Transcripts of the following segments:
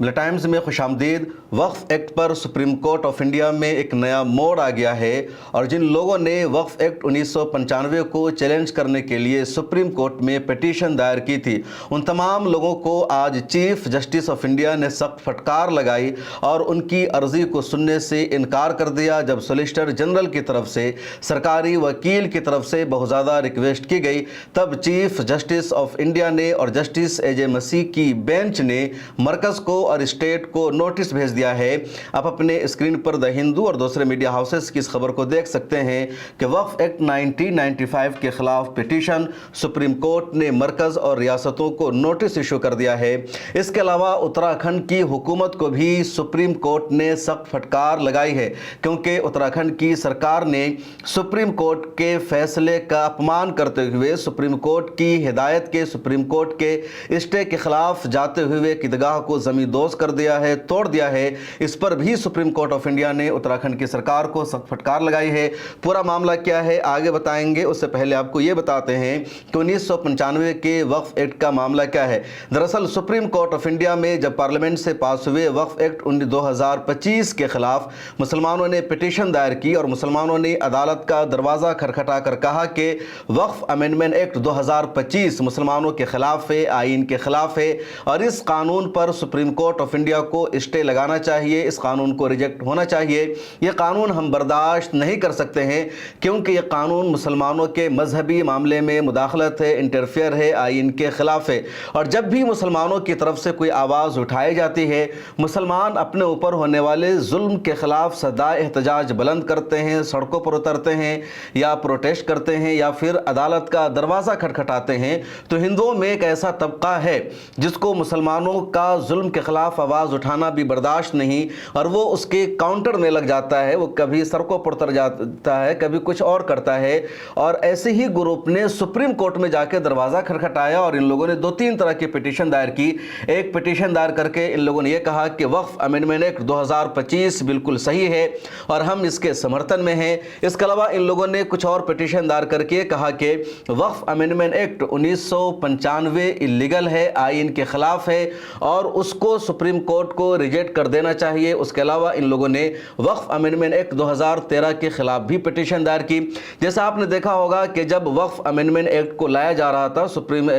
मिला टाइम्स में खुश आमदीद। वक्फ एक्ट पर सुप्रीम कोर्ट ऑफ इंडिया में एक नया मोड़ आ गया है और जिन लोगों ने वक्फ एक्ट 1995 को चैलेंज करने के लिए सुप्रीम कोर्ट में पिटीशन दायर की थी, उन तमाम लोगों को आज चीफ जस्टिस ऑफ इंडिया ने सख्त फटकार लगाई और उनकी अर्जी को सुनने से इनकार कर दिया। जब सॉलिसिटर जनरल की तरफ से सरकारी वकील की तरफ से बहुत ज़्यादा रिक्वेस्ट की गई, तब चीफ जस्टिस ऑफ इंडिया ने और जस्टिस एजे मसीह की बेंच ने मरकज़ को और स्टेट को नोटिस भेज दिया है। आप अपने स्क्रीन पर द हिंदू और दूसरे मीडिया हाउसेस की इस खबर को देख सकते हैं कि वक्फ एक्ट 1995 के खिलाफ पिटीशन सुप्रीम कोर्ट ने मरकज़ और रियासतों को नोटिस इशू कर दिया है। इसके अलावा उत्तराखंड की हुकूमत को भी सुप्रीम कोर्ट ने सख्त फटकार लगाई है, क्योंकि उत्तराखंड की सरकार ने सुप्रीम कोर्ट के फैसले का अपमान करते हुए सुप्रीम कोर्ट की हिदायत के, सुप्रीम कोर्ट के स्टे के खिलाफ जाते हुए ईदगाह को ज़मींदोज़ कर दिया है, तोड़ दिया है। इस पर भी सुप्रीम कोर्ट ऑफ इंडिया ने उत्तराखंड की सरकार को सख्त फटकार लगाई है। पूरा मामला क्या है आगे बताएंगे, उससे पहले आपको ये बताते हैं कि 1995 के वक्फ एक्ट का मामला क्या है। दरअसल सुप्रीम कोर्ट ऑफ इंडिया में जब पार्लियामेंट से पास हुए वक्फ एक्ट 2025 के खिलाफ मुसलमानों ने पिटीशन दायर की और मुसलमानों ने अदालत का दरवाज़ा खटखटा कर कहा कि वक्फ अमेंडमेंट एक्ट 2025 मुसलमानों के खिलाफ है, आइन के खिलाफ है और इस कानून पर सुप्रीम कोर्ट ऑफ इंडिया को स्टे लगाना चाहिए, इस कानून को रिजेक्ट होना चाहिए। ये कानून हम बर्दाश्त नहीं कर सकते हैं क्योंकि ये कानून मुसलमानों के मजहबी मामले में मुदाखलत है, इंटरफेयर है, आइन के खिलाफ है। और जब भी मुसलमानों की तरफ से कोई आवाज़ उठाई जाती है, मुसलमान अपने ऊपर होने वाले जुल्म के खिलाफ सदा एहतजाज बुलंद करते हैं, सड़कों पर उतरते हैं या प्रोटेस्ट करते हैं या फिर अदालत का दरवाज़ा खटखटाते हैं, तो हिंदुओं में एक ऐसा तबका है जिसको मुसलमानों का जुल्म के खिलाफ आवाज़ उठाना भी बर्दाश्त नहीं और वो उसके काउंटर में लग जाता है। वो कभी सड़कों पर उतर जाता है, कभी कुछ और करता है। और ऐसे ही ग्रुप ने सुप्रीम कोर्ट में जाके दरवाज़ा खटखटाया और इन लोगों ने 2-3 तरह की पिटीशन दायर की। एक पिटीशन दायर करके इन लोगों ने यह कहा कि वक्फ अमेंडमेंट एक्ट 2025 बिल्कुल सही है और हम इसके समर्थन में हैं। इसके अलावा इन लोगों ने कुछ और पिटीशन दायर करके कहा कि वक्फ अमेंडमेंट एक्ट 1995 इलीगल है, आइन के खिलाफ है और उसको सुप्रीम कोर्ट को रिजेक्ट कर देना चाहिए। उसके अलावा इन लोगों ने वक्फ अमेंडमेंट एक्ट 2013 के खिलाफ भी पिटीशन दायर की। जैसा आपने देखा होगा कि जब वक्फ अमेंडमेंट एक्ट को लाया जा रहा था, सुप्रीम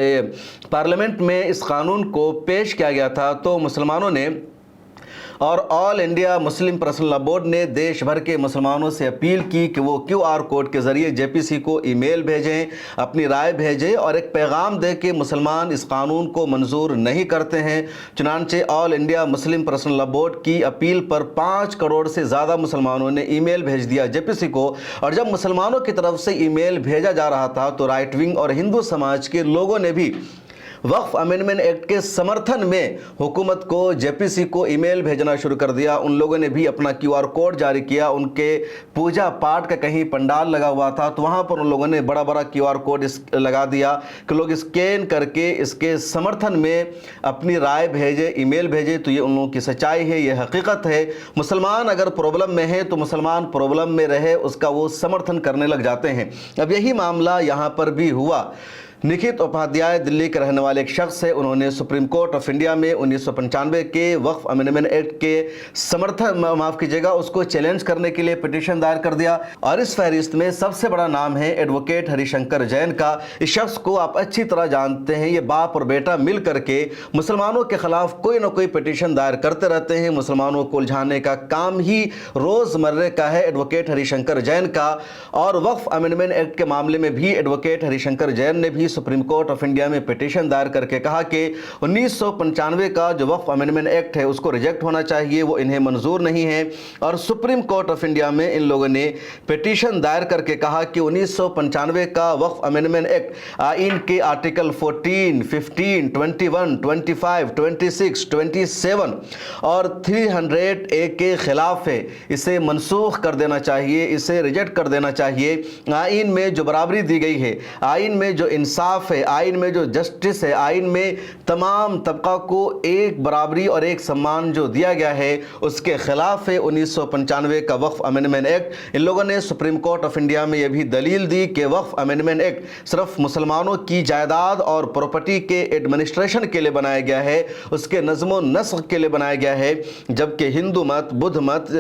पार्लियामेंट में इस कानून को पेश किया गया था, तो मुसलमानों ने और all India Muslim personal law board ने देश भर के मुसलमानों से अपील की कि वो QR कोड के ज़रिए JPC को ईमेल भेजें, अपनी राय भेजें और एक पैगाम दें कि मुसलमान इस कानून को मंजूर नहीं करते हैं। चुनांचे all India Muslim personal law board की अपील पर 5 करोड़ से ज़्यादा मुसलमानों ने ईमेल भेज दिया JPC को। और जब मुसलमानों की तरफ से ईमेल भेजा जा रहा था तो राइट विंग और हिंदू समाज के लोगों ने भी वक्फ अमेंडमेंट एक्ट के समर्थन में हुकूमत को JPC को ईमेल भेजना शुरू कर दिया। उन लोगों ने भी अपना QR कोड जारी किया। उनके पूजा पाठ का कहीं पंडाल लगा हुआ था तो वहाँ पर उन लोगों ने बड़ा बड़ा QR कोड लगा दिया कि लोग स्कैन करके इसके समर्थन में अपनी राय भेजे, ईमेल भेजे। तो ये उन लोगों की सच्चाई है, ये हकीकत है। मुसलमान अगर प्रॉब्लम में है तो मुसलमान प्रॉब्लम में रहे, उसका वो समर्थन करने लग जाते हैं। अब यही मामला यहाँ पर भी हुआ। निखित उपाध्याय दिल्ली के रहने वाले एक शख्स है, उन्होंने सुप्रीम कोर्ट ऑफ इंडिया में 1995 के वक्फ अमेंडमेंट एक्ट के समर्थन माफ़ कीजिएगा उसको चैलेंज करने के लिए पिटीशन दायर कर दिया। और इस फहरिस्त में सबसे बड़ा नाम है एडवोकेट हरिशंकर जैन का। इस शख्स को आप अच्छी तरह जानते हैं, ये बाप और बेटा मिल करके मुसलमानों के खिलाफ कोई ना कोई पिटीशन दायर करते रहते हैं। मुसलमानों को उलझाने का काम ही रोज़मर्रे का है एडवोकेट हरिशंकर जैन का। और वक्फ अमेंडमेंट एक्ट के मामले में भी एडवोकेट हरिशंकर जैन ने भी सुप्रीम कोर्ट ऑफ इंडिया में पिटीशन दायर करके कहा कि 1995 का जो वक्फ अमेंडमेंट एक्ट है उसको रिजेक्ट होना चाहिए, वो इन्हें मंजूर नहीं है। और सुप्रीम कोर्ट ऑफ इंडिया में इन लोगों ने पिटीशन दायर करके कहा कि 1995 का वक्फ अमेंडमेंट एक्ट आइन के आर्टिकल 14, 15, 21, 25, 26, 27 और 300A के खिलाफ है। इसे मनसूख कर देना चाहिए, इसे रिजेक्ट कर देना चाहिए। आइन में जो बराबरी दी गई है, आइन में जो इंसाफ इंसाफ है, आइन में जो जस्टिस है, आइन में तमाम तबका को एक बराबरी और एक सम्मान जो दिया गया है, उसके खिलाफ है 1995 का वक्फ अमेंडमेंट एक्ट। इन लोगों ने सुप्रीम कोर्ट ऑफ इंडिया में यह भी दलील दी कि वक्फ अमेंडमेंट एक्ट सिर्फ मुसलमानों की जायदाद और प्रॉपर्टी के एडमिनिस्ट्रेशन के लिए बनाया गया है, उसके नज़्म नस्ख के लिए बनाया गया है, जबकि हिंदू मत, बुद्ध मत,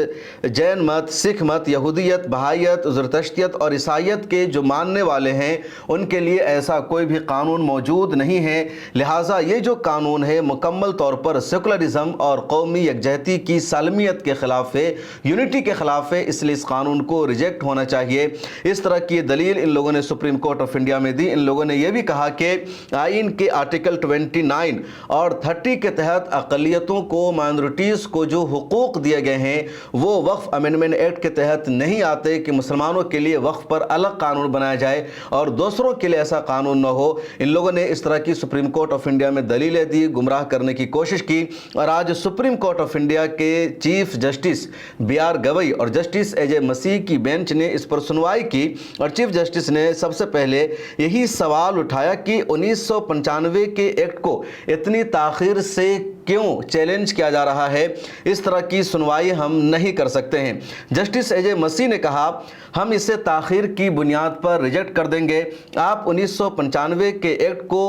जैन मत, सिख मत, यहूदियत, बहाइयत, ज़रतश्तियत और ईसाइयत के जो मानने वाले हैं उनके लिए ऐसा कोई भी कानून मौजूद नहीं है। लिहाजा ये जो कानून है मुकम्मल तौर पर सेकुलरिज्म और कौमी यकजहती की सालमियत के ख़िलाफ़ है, यूनिटी के ख़िलाफ़ है, इसलिए इस कानून को रिजेक्ट होना चाहिए। इस तरह की दलील इन लोगों ने सुप्रीम कोर्ट ऑफ इंडिया में दी। इन लोगों ने यह भी कहा कि आइन के आर्टिकल 29 और 30 के तहत अक़लियतों को, माइनॉरिटीज़ को जो हुकूक दिए गए हैं वो वक्फ अमेंडमेंट एक्ट के तहत नहीं आते कि मुसलमानों के लिए वक्फ पर अलग कानून बनाया जाए और दूसरों के लिए ऐसा कानून न हो। इन लोगों ने इस तरह की सुप्रीम कोर्ट ऑफ इंडिया में दलीलें दी, गुमराह करने की कोशिश की और आज सुप्रीम कोर्ट ऑफ इंडिया के चीफ जस्टिस BR गवई और जस्टिस AJ मसीह की बेंच ने इस पर सुनवाई की और चीफ जस्टिस ने सबसे पहले यही सवाल उठाया कि 1995 के एक्ट को इतनी ताख़ीर से क्यों चैलेंज किया जा रहा है। इस तरह की सुनवाई हम नहीं कर सकते हैं। जस्टिस AJ मसीह ने कहा, हम इसे ताख़ीर की बुनियाद पर रिजेक्ट कर देंगे। आप 1995 के एक्ट को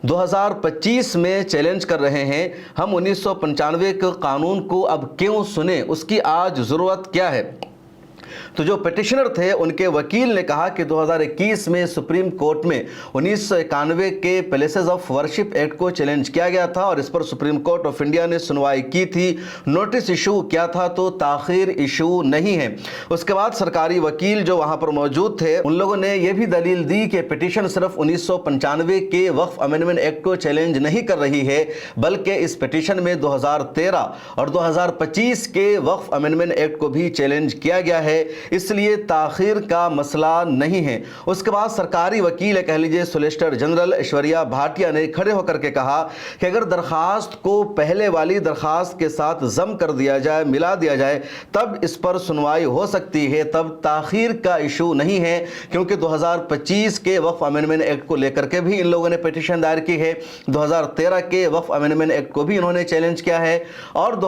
2025 में चैलेंज कर रहे हैं। हम 1995 के कानून को अब क्यों सुने, उसकी आज ज़रूरत क्या है। तो जो पिटिशनर थे उनके वकील ने कहा कि 2021 में सुप्रीम कोर्ट में 1991 के प्लेसेस ऑफ वर्शिप एक्ट को चैलेंज किया गया था और इस पर सुप्रीम कोर्ट ऑफ इंडिया ने सुनवाई की थी। नोटिस इशू किया था, तो ताख़ीर इशू नहीं है। उसके बाद सरकारी वकील जो वहां पर मौजूद थे उन लोगों ने यह भी दलील दी कि पिटिशन सिर्फ 1995 के वक्फ अमेंडमेंट एक्ट को चैलेंज नहीं कर रही है, बल्कि इस पिटिशन में 2013 और 2025 के वक्फ अमेंडमेंट एक्ट को भी चैलेंज किया गया है, इसलिए ताख़ीर का मसला नहीं है। उसके बाद सरकारी वकील, कह लीजिए सोलिसिटर जनरल ऐश्वर्या भाटिया ने खड़े होकर के कहा कि अगर दरखास्त को पहले वाली दरखास्त के साथ जम कर दिया जाए, मिला दिया जाए, तब इस पर सुनवाई हो सकती है, तब ताख़ीर का इशू नहीं है, क्योंकि 2025 के वक्फ अमेंडमेंट एक्ट को लेकर के भी इन लोगों ने पिटिशन दायर की है, 2013 के वक्फ अमेंडमेंट एक्ट को भी इन्होंने चैलेंज किया है और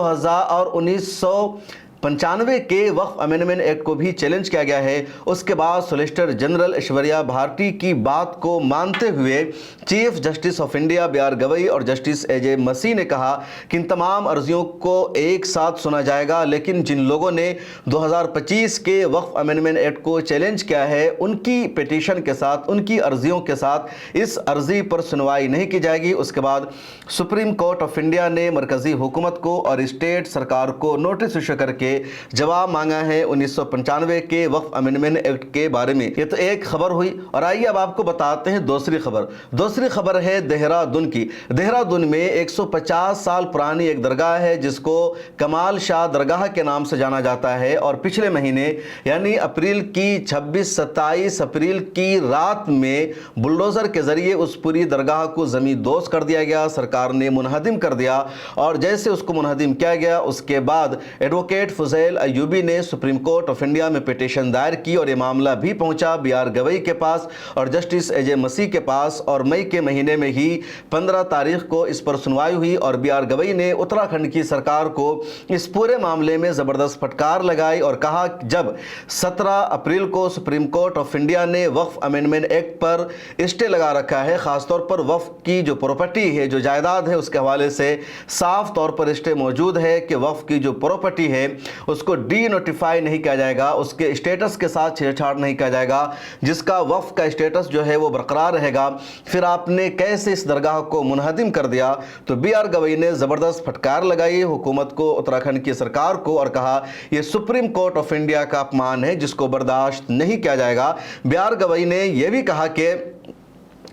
1995 के वक्फ अमेंडमेंट एक्ट को भी चैलेंज किया गया है। उसके बाद सोलिसिटर जनरल ऐश्वर्या भारती की बात को मानते हुए chief justice of India BR Gavai और जस्टिस AJ मसीह ने कहा कि इन तमाम अर्जियों को एक साथ सुना जाएगा, लेकिन जिन लोगों ने 2025 के वक्फ अमेंडमेंट एक्ट को चैलेंज किया है उनकी पिटीशन के साथ, उनकी अर्जियों के साथ इस अर्जी पर सुनवाई नहीं की जाएगी। उसके बाद सुप्रीम कोर्ट ऑफ इंडिया ने मरकजी हुकूमत को और स्टेट सरकार को नोटिस इशू करके जवाब मांगा है 1995 के वक्फ अमेंडमेंट एक्ट के बारे में। ये तो एक खबर हुई और आइए अब आपको बताते हैं दूसरी खबर। दूसरी खबर है देहरादून की। देहरादून में 150 साल पुरानी एक दरगाह है जिसको कमाल शाह दरगाह के नाम से जाना जाता है और पिछले महीने यानी अप्रैल की 26-27 अप्रैल की रात में बुलडोजर के जरिए उस पूरी दरगाह को जमीन दोस्त कर दिया गया, सरकार ने मुनहदिम कर दिया और जैसे उसको मुनहदिम किया गया उसके बाद एडवोकेट फुजैल अयूबी ने सुप्रीम कोर्ट ऑफ इंडिया में पिटीशन दायर की और ये मामला भी पहुंचा BR गवई के पास और जस्टिस AJ मसीह के पास और मई के महीने में ही 15 तारीख को इस पर सुनवाई हुई और BR गवई ने उत्तराखंड की सरकार को इस पूरे मामले में ज़बरदस्त फटकार लगाई और कहा जब 17 अप्रैल को सुप्रीम कोर्ट ऑफ इंडिया ने वक्फ अमेंडमेंट एक्ट पर स्टे लगा रखा है, ख़ासतौर पर वक्फ की जो प्रॉपर्टी है, जो जायदाद है, उसके हवाले से साफ तौर पर स्टे मौजूद है कि वक्फ की जो प्रॉपर्टी है उसको डी नोटिफाई नहीं किया जाएगा, उसके स्टेटस के साथ छेड़छाड़ नहीं किया जाएगा, जिसका वक्फ का स्टेटस जो है वो बरकरार रहेगा। फिर आपने कैसे इस दरगाह को मुनहदिम कर दिया। तो BR गवई ने ज़बरदस्त फटकार लगाई हुकूमत को, उत्तराखंड की सरकार को और कहा यह सुप्रीम कोर्ट ऑफ इंडिया का अपमान है जिसको बर्दाश्त नहीं किया जाएगा। BR गवई ने यह भी कहा कि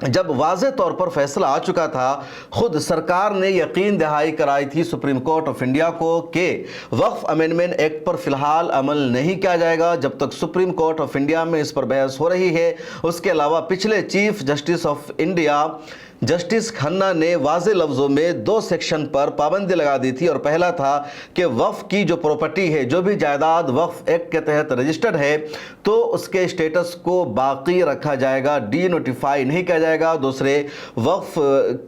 जब वाज़े तौर पर फैसला आ चुका था, खुद सरकार ने यकीन दहाई कराई थी सुप्रीम कोर्ट ऑफ इंडिया को कि वक्फ अमेंडमेंट एक्ट पर फ़िलहाल अमल नहीं किया जाएगा जब तक सुप्रीम कोर्ट ऑफ इंडिया में इस पर बहस हो रही है। उसके अलावा पिछले chief justice of India justice Khanna ने वाज़े लफ्ज़ों में 2 सेक्शन पर पाबंदी लगा दी थी और पहला था कि वक्फ की जो प्रॉपर्टी है, जो भी जायदाद वक्फ एक्ट के तहत रजिस्टर्ड है, तो उसके स्टेटस को बाकी रखा जाएगा, डी नोटिफाई नहीं किया जाएगा। दूसरे, वक्फ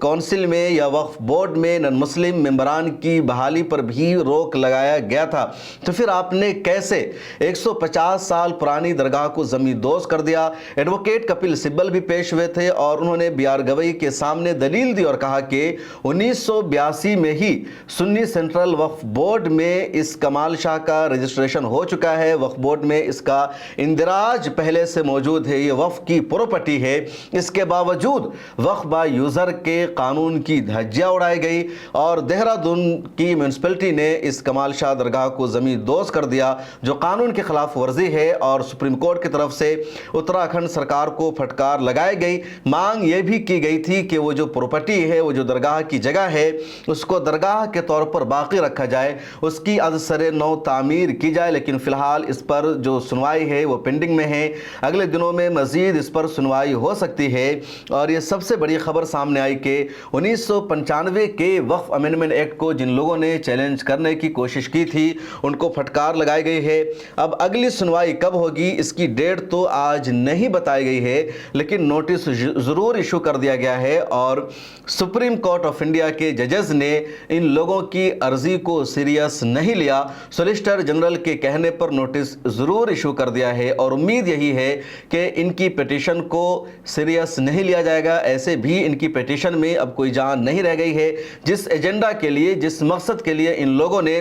काउंसिल में या वक्फ बोर्ड में नन मुस्लिम मेंबरान की बहाली पर भी रोक लगाया गया था। तो फिर आपने कैसे 150 साल पुरानी दरगाह को ज़मींदोज़ कर दिया? एडवोकेट कपिल सिब्बल भी पेश हुए थे और उन्होंने बीआर गवई के सामने दलील दी और कहा कि 1982 में ही सुन्नी सेंट्रल वक्फ बोर्ड में इस कमाल शाह का रजिस्ट्रेशन हो चुका है। वक्फ बोर्ड में इसका इंदिराज पहले से मौजूद है, ये वक्फ की प्रॉपर्टी है। इसके बावजूद वक्फ बाय यूज़र के कानून की धज्जियां उड़ाई गई और देहरादून की म्यूनसिपैलिटी ने इस कमाल शाह दरगाह को ज़मींदोज़ कर दिया, जो कानून की खिलाफ वर्जी है। और सुप्रीम कोर्ट की तरफ से उत्तराखंड सरकार को फटकार लगाई गई। मांग ये भी की गई थी कि वो जो प्रॉपर्टी है, वो जो दरगाह की जगह है, उसको दरगाह के तौर पर बाकी रखा जाए, उसकी अज सरे नौ तामीर की जाए। लेकिन फ़िलहाल इस पर जो सुनवाई है वो पेंडिंग में है। अगले दिनों में मज़ीद इस पर सुनवाई हो सकती है। और ये सबसे बड़ी खबर सामने आई कि 1995 के वक्फ अमेंडमेंट एक्ट को जिन लोगों ने चैलेंज करने की कोशिश की थी, उनको फटकार लगाई गई है। अब अगली सुनवाई कब होगी, इसकी डेट तो आज नहीं बताई गई है, लेकिन नोटिस ज़रूर इशू कर दिया गया है। और सुप्रीम कोर्ट ऑफ इंडिया के जजेस ने इन लोगों की अर्जी को सीरियस नहीं लिया। सॉलिसिटर जनरल के कहने पर नोटिस ज़रूर इशू कर दिया है और उम्मीद यही है कि इनकी पिटीशन को सीरियस नहीं लिया जाएगा। ऐसे भी इनकी पिटीशन में अब कोई जान नहीं रह गई है। जिस एजेंडा के लिए, जिस मकसद के लिए इन लोगों ने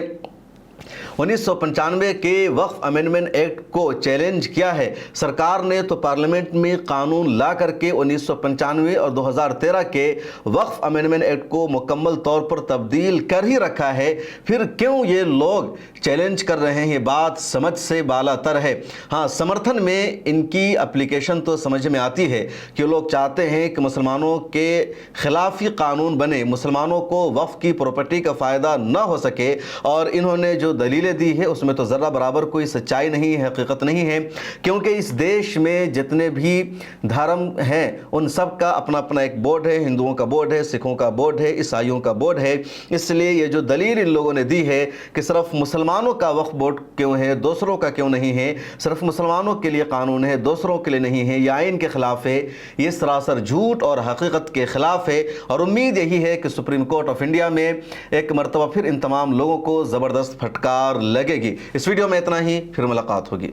1995 के वक्फ अमेंडमेंट एक्ट को चैलेंज किया है, सरकार ने तो पार्लियामेंट में कानून ला करके 1995 और 2013 के वक्फ अमेंडमेंट एक्ट को मुकम्मल तौर पर तब्दील कर ही रखा है। फिर क्यों ये लोग चैलेंज कर रहे हैं? ये बात समझ से बालातर है। हाँ, समर्थन में इनकी एप्लीकेशन तो समझ में आती है कि लोग चाहते हैं कि मुसलमानों के खिलाफ ही कानून बने, मुसलमानों को वक्फ की प्रॉपर्टी का फ़ायदा ना हो सके। और इन्होंने जो दलीलें दी है उसमें तो ज़रा बराबर कोई सच्चाई नहीं है, हकीकत नहीं है। क्योंकि इस देश में जितने भी धर्म हैं उन सब का अपना अपना एक बोर्ड है। हिंदुओं का बोर्ड है, सिखों का बोर्ड है, ईसाइयों का बोर्ड है। इसलिए ये जो दलील इन लोगों ने दी है कि सिर्फ मुसलमानों का वक्फ बोर्ड क्यों है, दूसरों का क्यों नहीं है, सिर्फ मुसलमानों के लिए कानून है, दूसरों के लिए नहीं है, ये आइन के खिलाफ है, ये सरासर झूठ और हकीकत के खिलाफ है। और उम्मीद यही है कि सुप्रीम कोर्ट ऑफ इंडिया में एक मरतबा फिर इन तमाम लोगों को ज़बरदस्त फटकार लगेगी। इस वीडियो में इतना ही, फिर मुलाकात होगी।